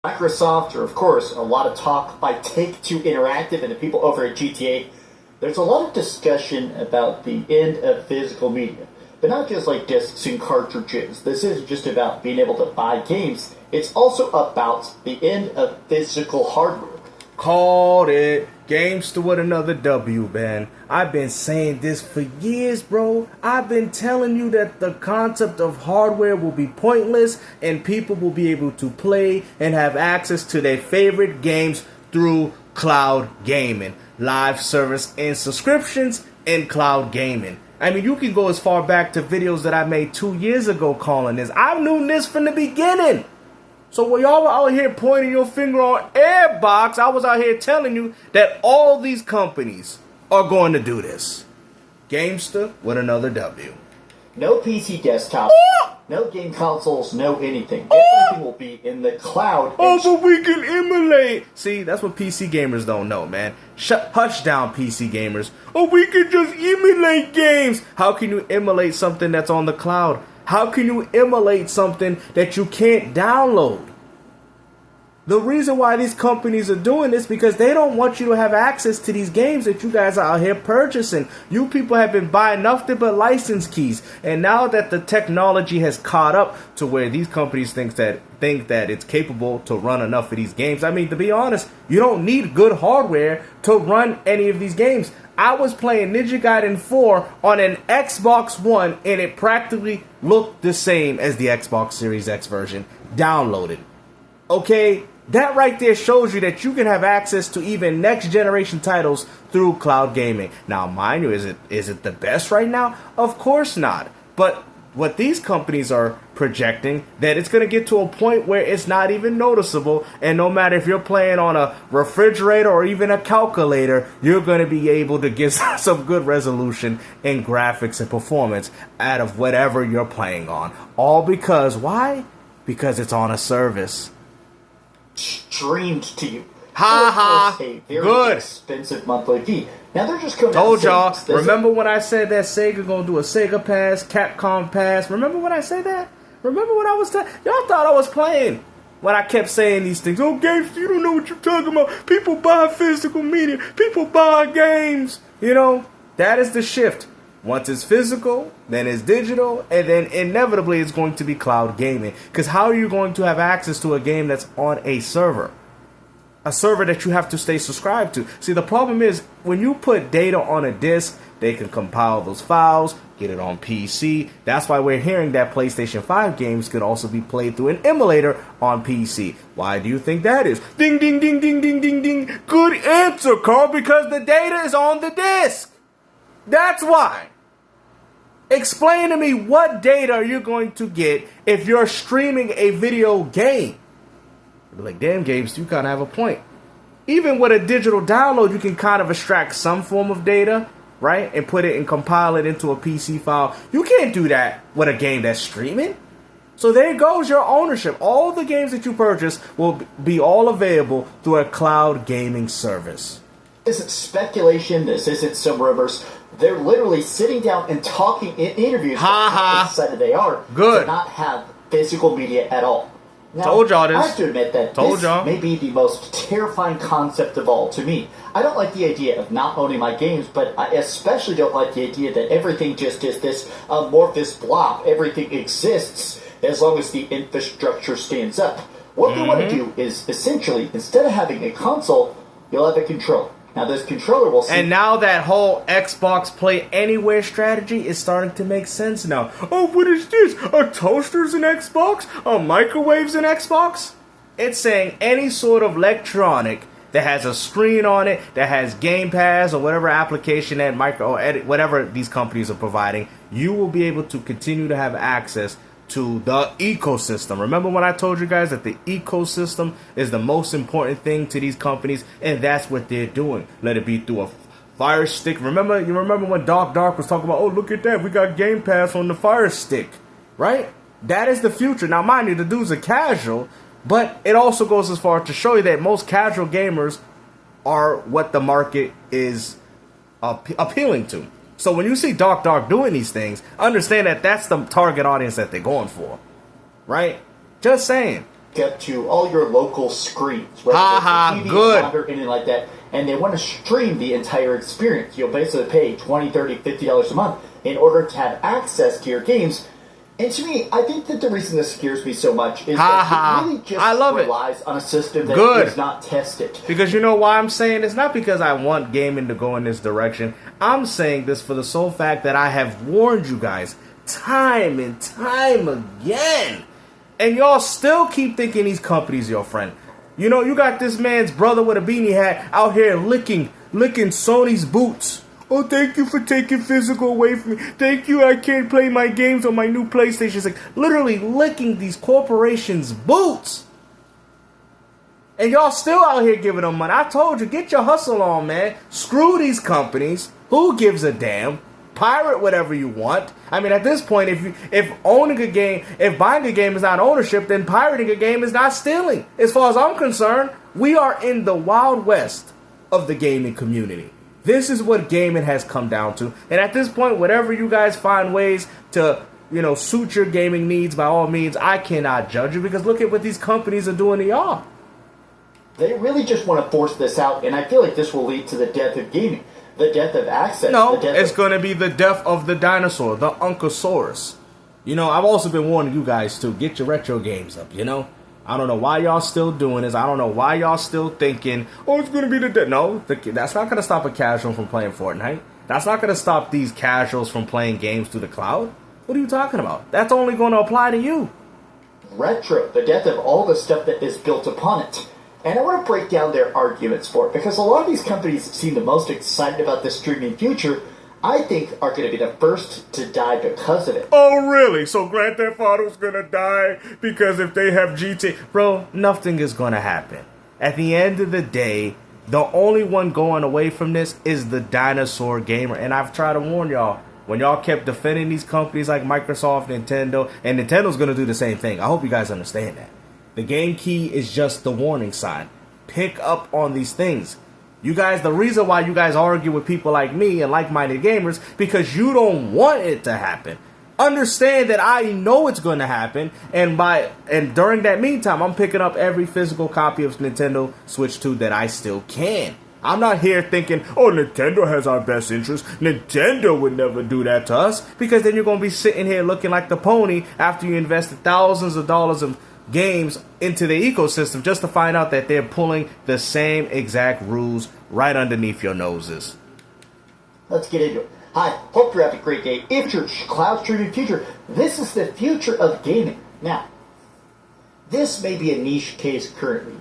Microsoft, or of course, a lot of talk by Take-Two Interactive and the people over at GTA. There's a lot of discussion about the end of physical media, but not just like discs and cartridges. This isn't just about being able to buy games. It's also about the end of physical hardware. Called it. Gamester with another W, man. I've been saying this for years, bro. I've been telling you that the concept of hardware will be pointless and people will be able to play and have access to their favorite games through cloud gaming, live service and subscriptions in cloud gaming. I mean, you can go as far back to videos that I made 2 years ago calling this. I knew this from the beginning. So while y'all were out here pointing your finger on Airbox, I was out here telling you that all these companies are going to do this. Gamester with another W. No PC desktop, no game consoles, no anything. Everything will be in the cloud. Oh, but we can emulate. See, that's what PC gamers don't know, man. Hush down, PC gamers. Oh, we can just emulate games. How can you emulate something that's on the cloud? How can you emulate something that you can't download? The reason why these companies are doing this because they don't want you to have access to these games that you guys are out here purchasing. You people have been buying nothing but license keys. And now that the technology has caught up to where these companies think that it's capable to run enough of these games. I mean, to be honest, you don't need good hardware to run any of these games. I was playing Ninja Gaiden 4 on an Xbox One and it practically looked the same as the Xbox Series X version downloaded. Okay, that right there shows you that you can have access to even next generation titles through cloud gaming. Now, mind you, is it the best right now? Of course not. But what these companies are projecting, that it's going to get to a point where it's not even noticeable, and no matter if you're playing on a refrigerator or even a calculator, you're going to be able to get some good resolution and graphics and performance out of whatever you're playing on. All because, why? Because it's on a service. Streamed to you. Ha ha. A very good. Expensive monthly fee. Now they're just going to told y'all. Remember when I said that Sega gonna do a Sega Pass, Capcom Pass? Remember when I said that? Remember when I was y'all thought I was playing when I kept saying these things. Oh, games, you don't know what you're talking about. People buy physical media. People buy games. You know, that is the shift. Once it's physical, then it's digital, and then inevitably it's going to be cloud gaming. Because how are you going to have access to a game that's on a server? A server that you have to stay subscribed to. See, the problem is, when you put data on a disk, they can compile those files, get it on PC. That's why we're hearing that PlayStation 5 games could also be played through an emulator on PC. Why do you think that is? Ding, ding, ding, ding, ding, ding, ding. Good answer, Carl, because the data is on the disk. That's why. Explain to me what data are you going to get if you're streaming a video game? You'll be like, damn, Games, you kind of have a point. Even with a digital download, you can kind of extract some form of data, right? And put it and compile it into a PC file. You can't do that with a game that's streaming. So there goes your ownership. All the games that you purchase will be all available through a cloud gaming service. This isn't speculation. This isn't some rumors. They're literally sitting down and talking in interviews about how excited they are to not have physical media at all. Now, told y'all this. I have to admit that this may be the most terrifying concept of all to me. I don't like the idea of not owning my games, but I especially don't like the idea that everything just is this amorphous blob. Everything exists as long as the infrastructure stands up. What they want to do is essentially, instead of having a console, you'll have a controller. Now this controller will see. And now that whole Xbox Play Anywhere strategy is starting to make sense now. Oh, what is this? A toaster's an Xbox? A microwave's an Xbox? It's saying any sort of electronic that has a screen on it, that has Game Pass or whatever application that whatever these companies are providing, you will be able to continue to have access to the ecosystem. Remember when I told you guys that the ecosystem is the most important thing to these companies, and that's what they're doing. Let it be through a Fire Stick. You remember when Dark was talking about, oh, look at that, we got Game Pass on the Fire Stick, right? That is the future. Now, mind you, the dudes are casual, but it also goes as far to show you that most casual gamers are what the market is appealing to. So when you see Dark doing these things, understand that that's the target audience that they're going for, right? Just saying. up to all your local screens, whether it's a TV, good. monitor, anything like that, and they want to stream the entire experience. You'll basically pay $20, $30, $50 a month in order to have access to your games. And to me, I think that the reason this scares me so much is that it really just relies on a system that is not tested. Because you know why I'm saying it's not because I want gaming to go in this direction. I'm saying this for the sole fact that I have warned you guys time and time again. And y'all still keep thinking these companies your friend. You know, you got this man's brother with a beanie hat out here licking Sony's boots. Oh, thank you for taking physical away from me. Thank you, I can't play my games on my new PlayStation. It's like literally licking these corporations' boots. And y'all still out here giving them money. I told you, get your hustle on, man. Screw these companies. Who gives a damn? Pirate whatever you want. I mean, at this point, if owning a game, if buying a game is not ownership, then pirating a game is not stealing. As far as I'm concerned, we are in the Wild West of the gaming community. This is what gaming has come down to. And at this point, whatever you guys find ways to, suit your gaming needs, by all means, I cannot judge you, because look at what these companies are doing to y'all. They really just want to force this out, and I feel like this will lead to the death of gaming. The death of access. No, it's going to be the death of the dinosaur, the Uncosaurus. I've also been warning you guys to get your retro games up, I don't know why y'all still doing this. I don't know why y'all still thinking, oh, it's going to be the death. No, that's not going to stop a casual from playing Fortnite. That's not going to stop these casuals from playing games through the cloud. What are you talking about? That's only going to apply to you. Retro, the death of all the stuff that is built upon it. And I want to break down their arguments for it, because a lot of these companies seem the most excited about the streaming future, I think are going to be the first to die because of it. Oh, really? So Grand Theft Auto's going to die because if they have GTA... Bro, nothing is going to happen. At the end of the day, the only one going away from this is the dinosaur gamer. And I've tried to warn y'all, when y'all kept defending these companies like Microsoft, Nintendo, and Nintendo's going to do the same thing. I hope you guys understand that. The game key is just the warning sign. Pick up on these things. You guys, the reason why you guys argue with people like me and like-minded gamers, because you don't want it to happen. Understand that I know it's going to happen, and during that meantime, I'm picking up every physical copy of Nintendo Switch 2 that I still can. I'm not here thinking, oh, Nintendo has our best interest. Nintendo would never do that to us, because then you're going to be sitting here looking like the pony after you invested thousands of dollars of games into the ecosystem just to find out that they're pulling the same exact rules right underneath your noses. Let's get into it. Hi, hope you're having a great day. If your cloud streaming future, this is the future of gaming. Now, this may be a niche case currently.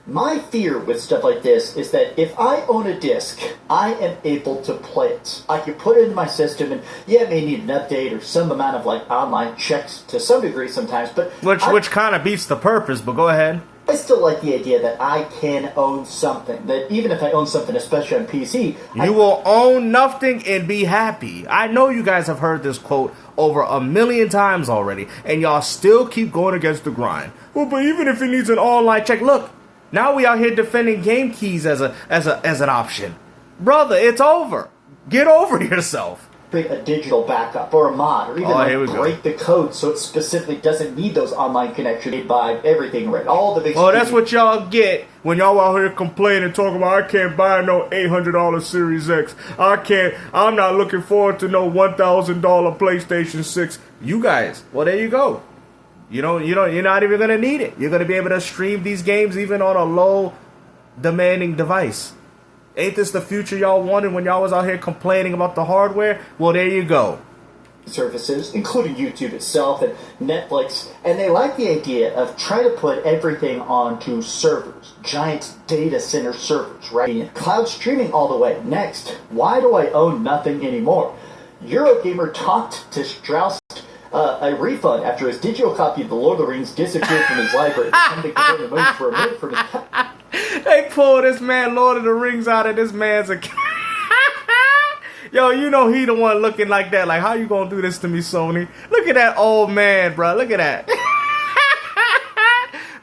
My fear with stuff like this is that if I own a disc, I am able to play it. I can put it in my system, and yeah, it may need an update or some amount of online checks to some degree sometimes, but which kind of beats the purpose. But go ahead. I still like the idea that I can own something. That even if I own something, especially on PC, you will own nothing and be happy. I know you guys have heard this quote over 1,000,000 times already, and y'all still keep going against the grind. Well, but even if it needs an online check, look. Now we out here defending game keys as an option. Brother, it's over. Get over yourself. Create a digital backup or a mod, or even break the code so it specifically doesn't need those online connections by everything, right? All the big. Oh, that's what y'all get when y'all out here complaining, talking about I can't buy no $800 Series X. I'm not looking forward to no $1,000 PlayStation 6. You guys, well, there you go. You're not even gonna need it. You're gonna be able to stream these games even on a low demanding device. Ain't this the future y'all wanted when y'all was out here complaining about the hardware? Well, there you go. Services, including YouTube itself and Netflix, and they like the idea of trying to put everything onto servers, giant data center servers, right? Cloud streaming all the way. Next, why do I own nothing anymore? Eurogamer talked to Strauss a refund after his digital copy of The Lord of the Rings disappeared from his library. The moon for a minute from his... They pulled this man Lord of the Rings out of this man's account. Yo, he the one looking like that. Like, how you gonna do this to me, Sony? Look at that old man, bro. Look at that.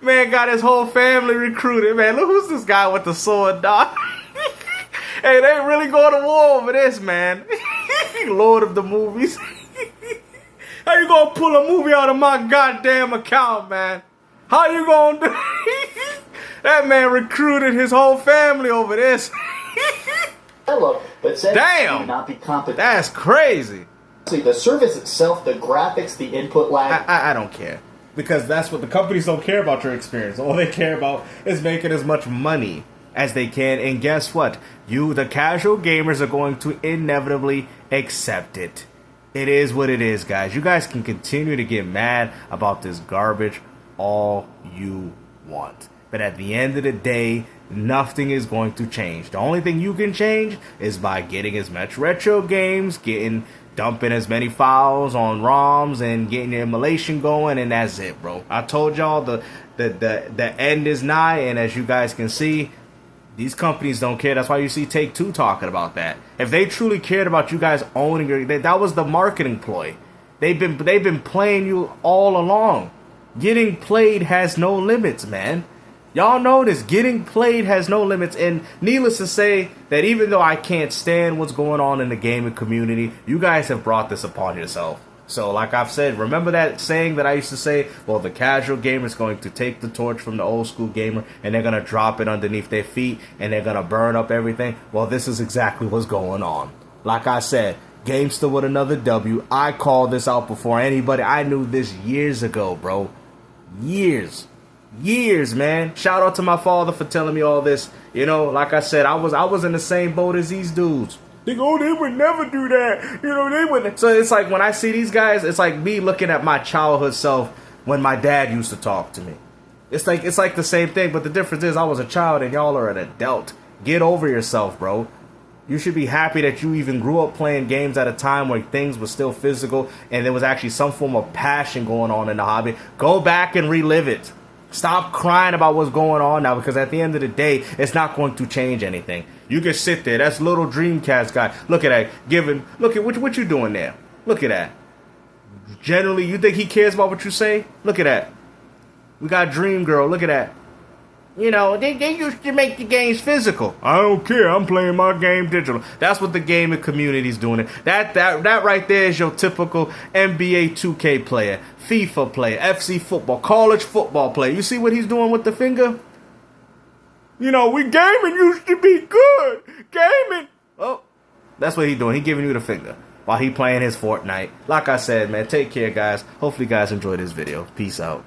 Man got his whole family recruited, man. Look, who's this guy with the sword, dog? Hey, they really going to war over this, man. Lord of the movies. How you gonna pull a movie out of my goddamn account, man? How you gonna do? That man recruited his whole family over this. Look, but said damn, may not be competent. That's crazy. The service itself, the graphics, the input lag. I don't care. Because that's what the companies don't care about your experience. All they care about is making as much money as they can. And guess what? You, the casual gamers, are going to inevitably accept it. It is what it is, guys. You guys can continue to get mad about this garbage all you want. But at the end of the day, nothing is going to change. The only thing you can change is by getting as much retro games, dumping as many files on ROMs, and getting your emulation going, and that's it, bro. I told y'all the end is nigh, and as you guys can see, these companies don't care. That's why you see Take-Two talking about that. If they truly cared about you guys owning your, that was the marketing ploy. They've been playing you all along. Getting played has no limits, man. Y'all know this. Getting played has no limits. And needless to say, that even though I can't stand what's going on in the gaming community, you guys have brought this upon yourself. So like I've said, remember that saying that I used to say, well, the casual gamer is going to take the torch from the old school gamer and they're going to drop it underneath their feet and they're going to burn up everything. Well, this is exactly what's going on. Like I said, Gamester with another W. I called this out before anybody. I knew this years ago, bro. Years, man. Shout out to my father for telling me all this. You know, like I said, I was in the same boat as these dudes. They go, oh, they would never do that. You know, they wouldn't. So it's like when I see these guys, it's like me looking at my childhood self when my dad used to talk to me. It's like the same thing, but the difference is I was a child and y'all are an adult. Get over yourself, bro. You should be happy that you even grew up playing games at a time where things were still physical and there was actually some form of passion going on in the hobby. Go back and relive it. Stop crying about what's going on now, because at the end of the day, it's not going to change anything. You can sit there. That's little Dreamcast guy. Look at that. Look at what you doing there. Look at that. Generally, you think he cares about what you say? Look at that. We got Dream Girl. Look at that. You know, they used to make the games physical. I don't care. I'm playing my game digital. That's what the gaming community's doing. That right there is your typical NBA 2K player, FIFA player, FC football, college football player. You see what he's doing with the finger? You know, gaming used to be good. Gaming. Oh, that's what he's doing. He giving you the finger while he playing his Fortnite. Like I said, man, take care, guys. Hopefully, you guys enjoyed this video. Peace out.